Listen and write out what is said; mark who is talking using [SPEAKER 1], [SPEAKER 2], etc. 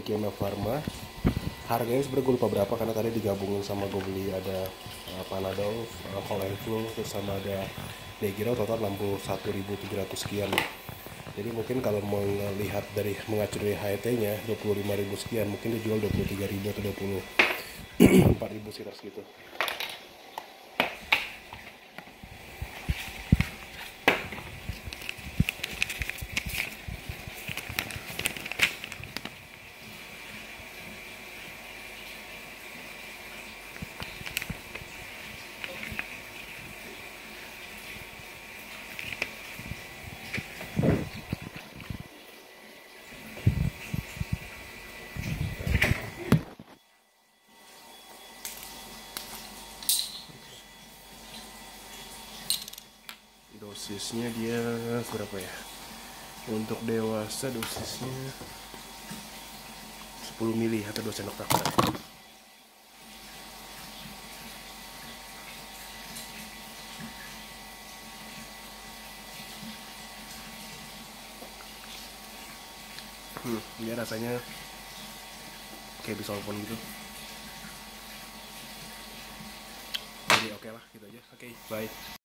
[SPEAKER 1] dari Kiona Pharma. Harganya sebenarnya gue lupa berapa karena tadi digabungin sama gue beli ada Panadol, Whole and Flu, terus sama ada Degiro, total 61.300 sekian. Jadi mungkin kalau mau lihat dari mengacu dari HET-nya 25.000 sekian, mungkin dijual 23.000 atau 24.000 sekitar segitu. Dosisnya dia berapa ya? Untuk dewasa dosisnya 10 mili atau 2 sendok makan. Dia rasanya kayak bisolvon gitu. Jadi oke lah gitu aja. Oke, bye.